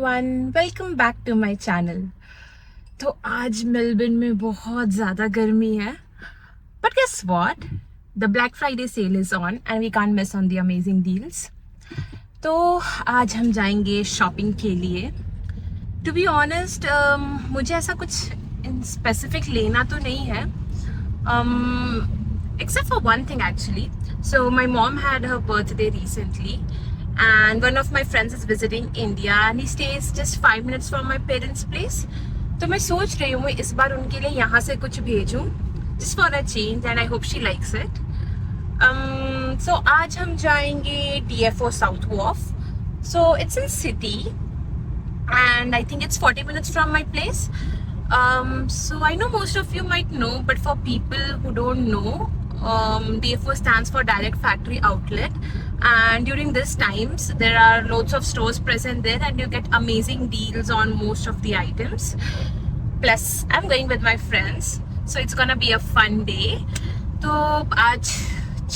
Everyone, welcome back to my channel. तो आज Melbourne में बहुत ज़्यादा गर्मी है, but guess what, the Black Friday sale is on and we can't miss on the amazing deals. तो आज हम जाएंगे शॉपिंग के लिए। टू बी ऑनेस्ट, मुझे ऐसा कुछ स्पेसिफिक लेना तो नहीं है, except for one thing actually. So my mom had her birthday recently and one of my friends is visiting India and he stays just 5 minutes from my parents' place. तो मैं सोच रही हूँ इस बार उनके लिए यहाँ से कुछ भेजूँ, just for a change, and I hope she likes it. So आज हम जाएंगे DFO South Wharf. So it's in city and I think it's 40 minutes from my place. So I know most of you might know, but for people who don't know, DFO stands for Direct Factory Outlet, and during these times there are loads of stores present there and you get amazing deals on most of the items. Plus I'm going with my friends, so it's gonna be a fun day. तो आज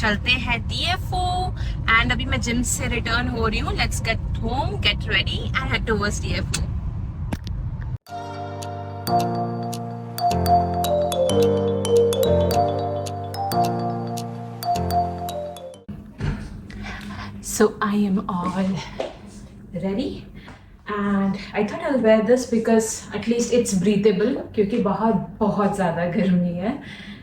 चलते हैं DFO and अभी मैं gym से return हो रही हूँ. Let's get home, get ready and head towards DFO. So I am all ready and I thought I'll wear this because at least it's breathable, क्योंकि बहुत ज़्यादा गर्मी है.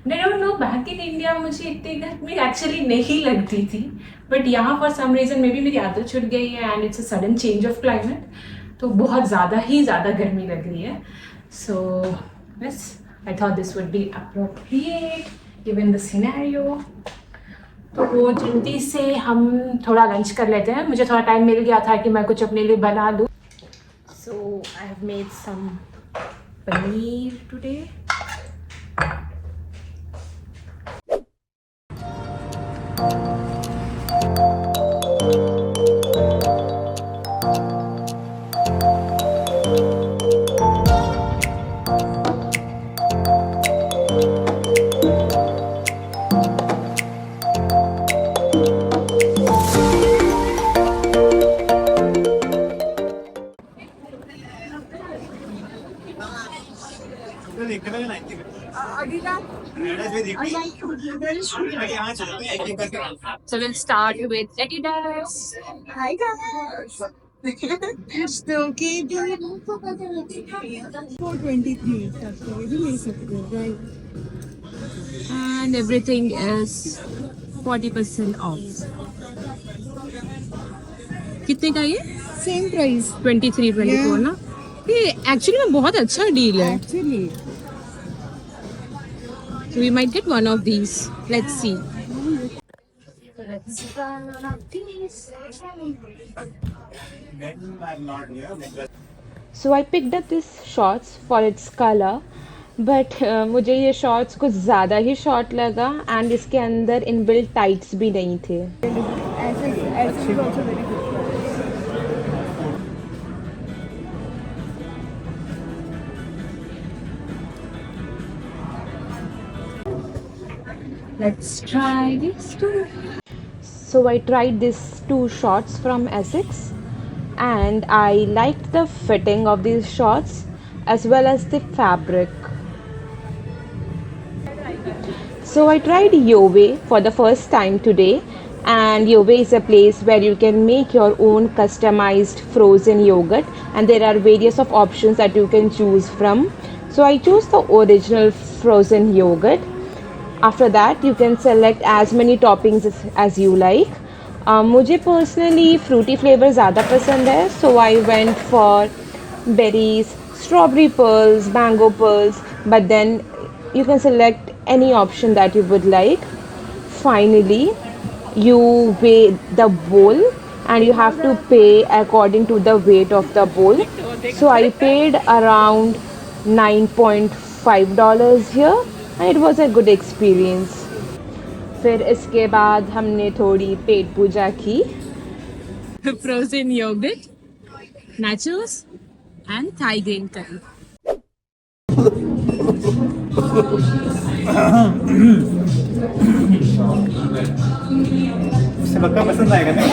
And I don't know, back in India मुझे इतनी गर्मी actually नहीं लगती थी, बट यहाँ for some reason maybe मेरी आदत छूट गई है and it's a sudden change of climate, तो बहुत ज़्यादा गर्मी लग रही है. So yes, I thought this would be appropriate given the scenario. तो वो जल्दी से हम थोड़ा लंच कर लेते हैं. मुझे थोड़ा टाइम मिल गया था कि मैं कुछ अपने लिए बना लूँ. So I have made some paneer today. So we'll start with Adidas. Hi guys. So okay, 423 तक तो ये भी ले सकते हो, right? And everything is 40% off. कितने का ये? Same price. 23-24 ना? ये एक्चुअली में बहुत अच्छा डील है. Actually. So we might get one of these. Let's see. Let's try one of these. So I picked up these shorts for its color, but मुझे ये shorts कुछ ज़्यादा ही short लगा and इसके अंदर inbuilt tights भी नहीं थे. ऐसे भी also very good. Let's try these two. So I tried these two shorts from Essex and I liked the fitting of these shorts as well as the fabric. So I tried Yove for the first time today, and Yove is a place where you can make your own customized frozen yogurt and there are various of options that you can choose from. So I chose the original frozen yogurt. After that you can select as many toppings as you like. मुझे personally fruity flavor ज़्यादा पसंद है, so I went for berries, strawberry pearls, mango pearls, but then you can select any option that you would like. Finally, you weigh the bowl and you have to pay according to the weight of the bowl. So I paid around $9.5 here. It was a good experience. फिर इसके बाद हमने थोड़ी पेट पूजा की. Frozen yogurt, nachos and Thai green curry. सबका पसंद आएगा ना?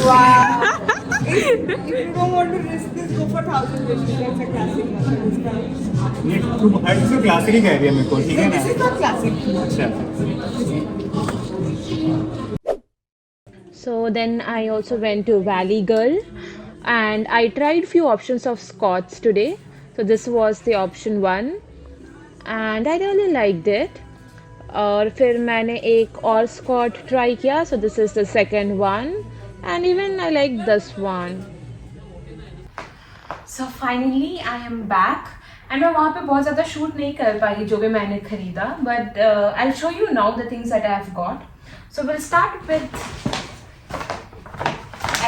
Wow. If you don't want to risk this, go for 1000 wishes. That's a classic one. ये तुम हर चीज़ क्लासिक ही कह रही है मेरे को, ठीक है This is ना? not classic. अच्छा। So then I also went to Valley Girl and I tried few options of Scots today. So this was the option 1 and I really liked it. और फिर मैंने एक और Scot try किया. So this is the second one and even I like this one. So finally I am back and मैं वहाँ पे बहुत ज़्यादा शूट नहीं कर पाई जो भी मैंने खरीदा. But I'll show you now the things that I have got. So we'll start with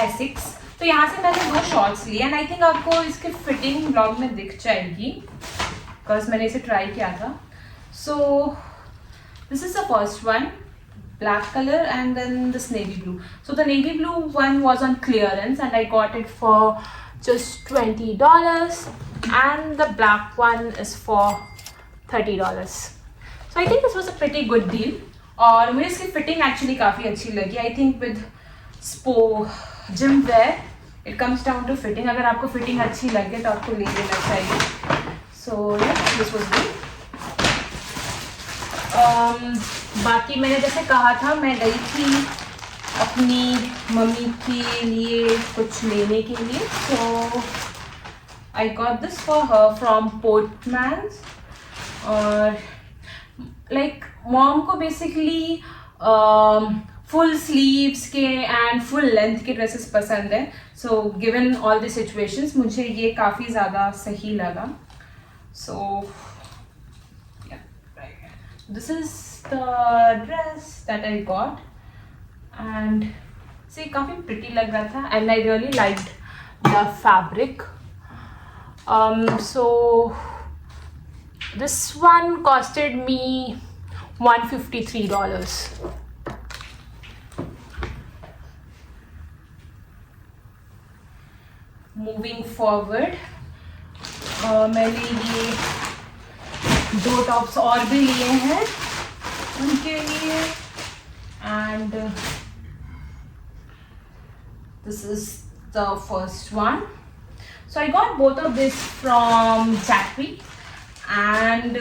Essex. तो यहाँ से मैंने 2 शॉर्ट्स लिए एंड आई थिंक आपको इसके फिटिंग ब्लॉग में दिख जाएगी बिकॉज मैंने इसे ट्राई किया था. So this is the first one, black color and then this navy blue. So the navy blue one was on clearance and I got it for just $20 and the black one is for $30. So I think this was a pretty good deal और मुझे इसकी fitting actually काफ़ी अच्छी लगी. I think with स्पो gym where it comes down to fitting. अगर आपको fitting अच्छी लगे तो आपको ले लेना चाहिए. So this was good. बाकी मैंने जैसे कहा था मैं गई थी अपनी मम्मी के लिए कुछ लेने के लिए. So I got this for her from Portmans. और लाइक मॉम को बेसिकली फुल स्लीव्स के एंड फुल लेंथ के ड्रेसेस पसंद है. So given all the situations मुझे ये काफ़ी ज़्यादा सही लगा. सो this is the dress that I got and see काफ़ी pretty लग रहा था and I really liked the fabric. So this one costed me $153. Moving forward, मैंने ये 2 टॉप्स और भी लिए हैं उनके लिए and this is the first one. So I got both of this from Jacquerie and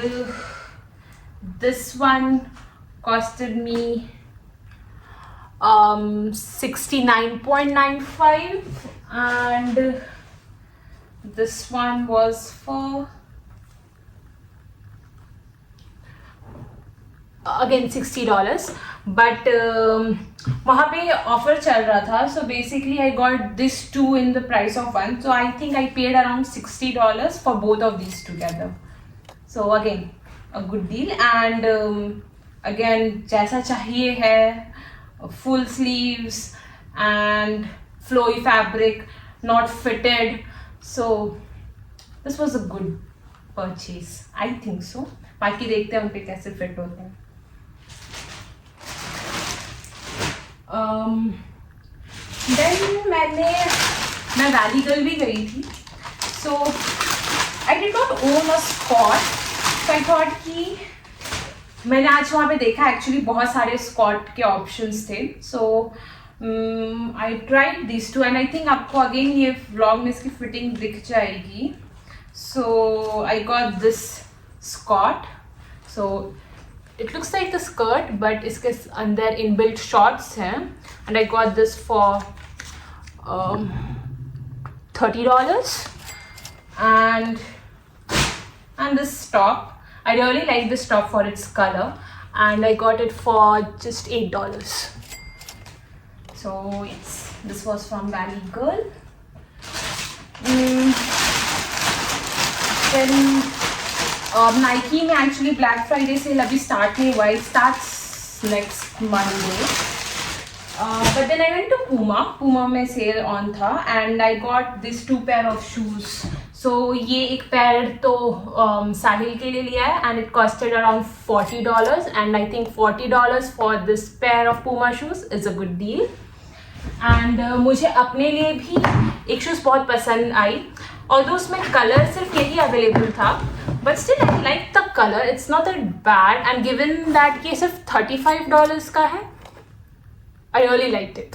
this one costed me 69.95 and this one was for again $60. But वहाँ पे ऑफर चल रहा था. So basically I got this 2 in the price of 1. So I think I paid around $60 for both of these together. So again a good deal and again जैसा चाहिए है, full sleeves and flowy fabric, not fitted. So this was a good purchase, I think so. बाकी देखते हैं उन पे कैसे fit होते हैं. देन मैं वैली गर्ल भी गई थी. So I did not own a skort. So I thought कि मैंने आज वहाँ पे देखा एक्चुअली बहुत सारे स्कॉट के ऑप्शंस थे. So I tried this too and I think आपको अगेन ये व्लॉग में इसकी फिटिंग दिख जाएगी. So I got this skort. So it looks like the skirt but इसके अंदर inbuilt shorts हैं and I got this for $30 and this top, I really like this top for its color and I got it for just $8. So yes, this was from Valley Girl. Then Nike में actually black Friday sale अभी start नहीं हुआ. It starts next Monday. But then I went to Puma में sale on था and I got this 2 pair of shoes. So ये एक pair तो साहिल के लिए लिया है and it costed around $40 and I think $40 for this pair of Puma shoes is a good deal. And मुझे अपने लिए भी एक शूज़ बहुत पसंद आई. ऑल्दो उसमें कलर सिर्फ यही अवेलेबल था but still I like the color. It's not that bad and given that ये सिर्फ $35 का है, I really liked it.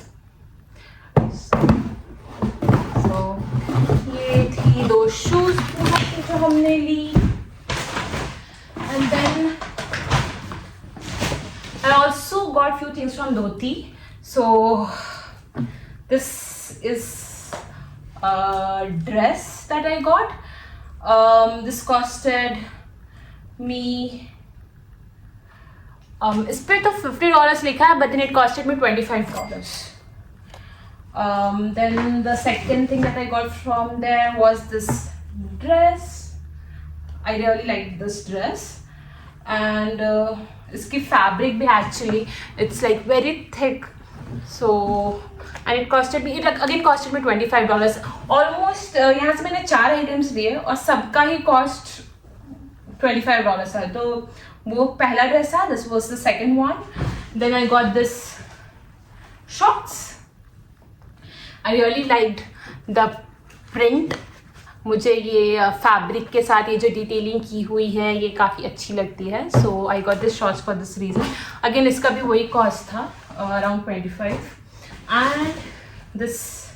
तो ये थी 2 शूज जो हमने ली. And then I also got few things from Dhoti. So this is a dress that I got. This costed me इस पे तो $50 लिखा है, but then it costed me $25. Then the second thing that I got from there was this dress. I really like this dress, and इसकी fabric भी actually it's like very thick, so and it again costed me $25. Almost यहाँ से मैंने 4 items लिए और सबका ही cost $25 है. तो वो पहला ड्रेस था. This was the second one. Then I got this shorts. I really liked the print. मुझे ये फैब्रिक के साथ ये जो डिटेलिंग की हुई है ये काफ़ी अच्छी लगती है. So I got this shorts for this reason. Again इसका भी वही कॉस्ट था, around 25. And this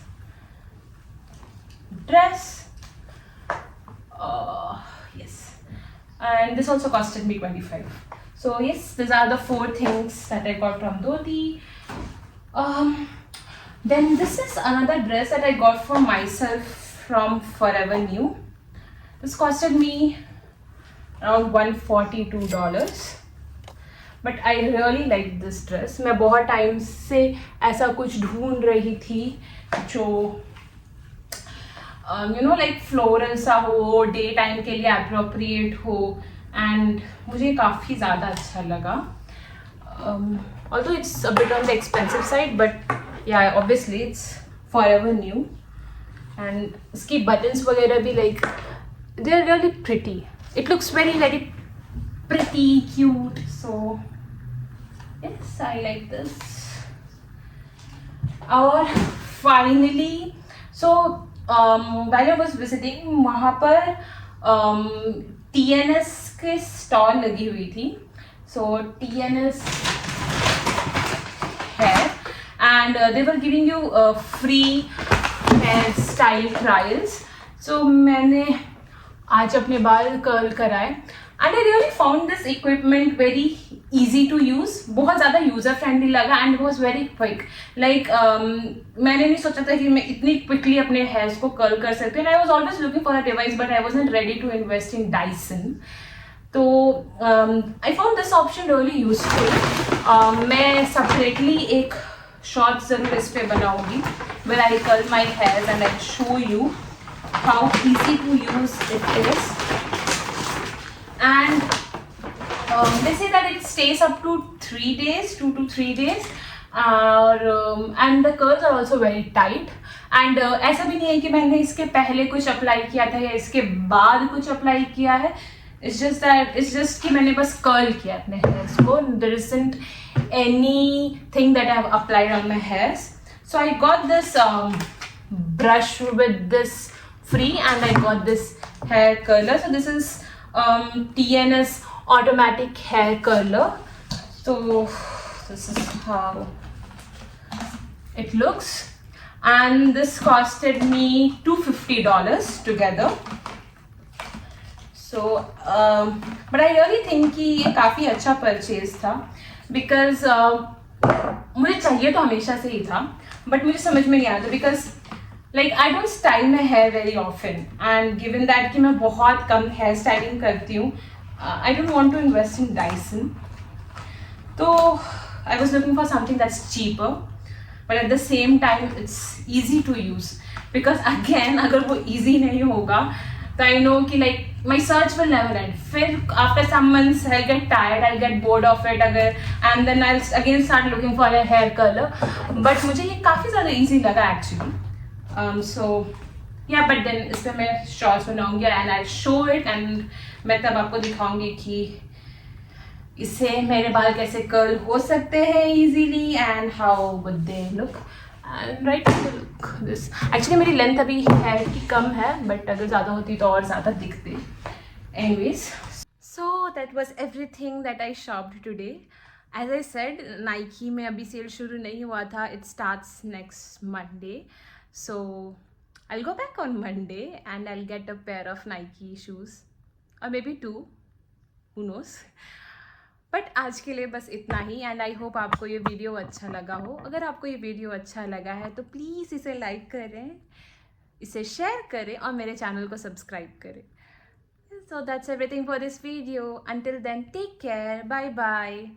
dress, yes, and this also costed me 25. So yes, these are the 4 things that I got from Dhoti. Then this is another dress that I got for myself from Forever New. This costed me around $142. But I really like this dress. मैं बहुत time से ऐसा कुछ ढूंढ रही थी जो you know like floral सा हो, डे टाइम के लिए appropriate हो, and मुझे काफ़ी ज़्यादा अच्छा लगा. Although it's a bit on the expensive side, but yeah, obviously it's Forever New, and इसकी buttons वगैरह भी like they're really pretty. It looks very very pretty, cute. So yes, I like this. Or finally, so while I was visiting, वहाँ पर TNS के stall लगी हुई थी. So TNS hair, and they were giving you free hair style trials. So मैंने आज अपने बाल कर्ल कराए, and I really found this equipment very easy to use. बहुत ज़्यादा यूज़र फ्रेंडली लगा, and it was very quick. Like मैंने नहीं सोचा था कि मैं इतनी quickly अपने hairs को कर्ल कर सकती हूँ. And I was always looking for a device, but I wasn't ready to invest in Dyson. तो I found this option really useful. मैं separately एक short ज़रूर इस पे बनाऊँगी, where I curl my hairs and I'll show you how easy to use it is. And they say that it stays up to 3 days, 2 to 3 days, and the curls are also very tight. And ऐसा भी नहीं है कि मैंने इसके पहले कुछ apply किया था या इसके बाद कुछ अप्लाई किया है. It's just कि मैंने बस कर्ल किया अपने hairs को. There isn't anything that I have applied on my hairs. So I got this brush with this free, and I got this hair curler. So this is TNS automatic hair curler. So this is how it looks, and this costed me $250 together. So but I really think कि ये काफ़ी अच्छा purchase था, because मुझे चाहिए तो हमेशा से ही था, but मुझे समझ में नहीं आता, because like I don't style my hair very often, and given that कि मैं बहुत कम hair styling करती हूँ, I don't want to invest in Dyson. So I was looking for something that's cheaper, but at the same time it's easy to use, because again अगर वो easy नहीं होगा तो I know कि like my search will never end. फिर after some months I'll get tired, I'll get bored of it अगर, and then I'll again start looking for a hair color. But मुझे ये काफ़ी ज़्यादा easy लगा actually. So yeah, but then इस पर मैं shorts बनाऊँगी and I'll show it, and मैं तब आपको दिखाऊँगी कि इससे मेरे बाल कैसे कर्ल हो सकते हैं easily and how would they look. And right now look this. Actually मेरी लेंथ अभी हेयर की कम है, बट अगर ज़्यादा होती तो और ज़्यादा दिखते. Anyways, so that was everything that I shopped today. As I said, Nike में अभी सेल शुरू नहीं हुआ था. It starts next Monday. So I'll go back on Monday and I'll get a pair of Nike shoes or maybe 2, who knows. But आज के लिए बस इतना ही एंड आई होप आपको ये वीडियो अच्छा लगा हो. अगर आपको ये वीडियो अच्छा लगा है तो प्लीज़ इसे लाइक करें, इसे शेयर करें और मेरे चैनल को सब्सक्राइब करें. So that's everything for this video. Until then, take care. Bye bye.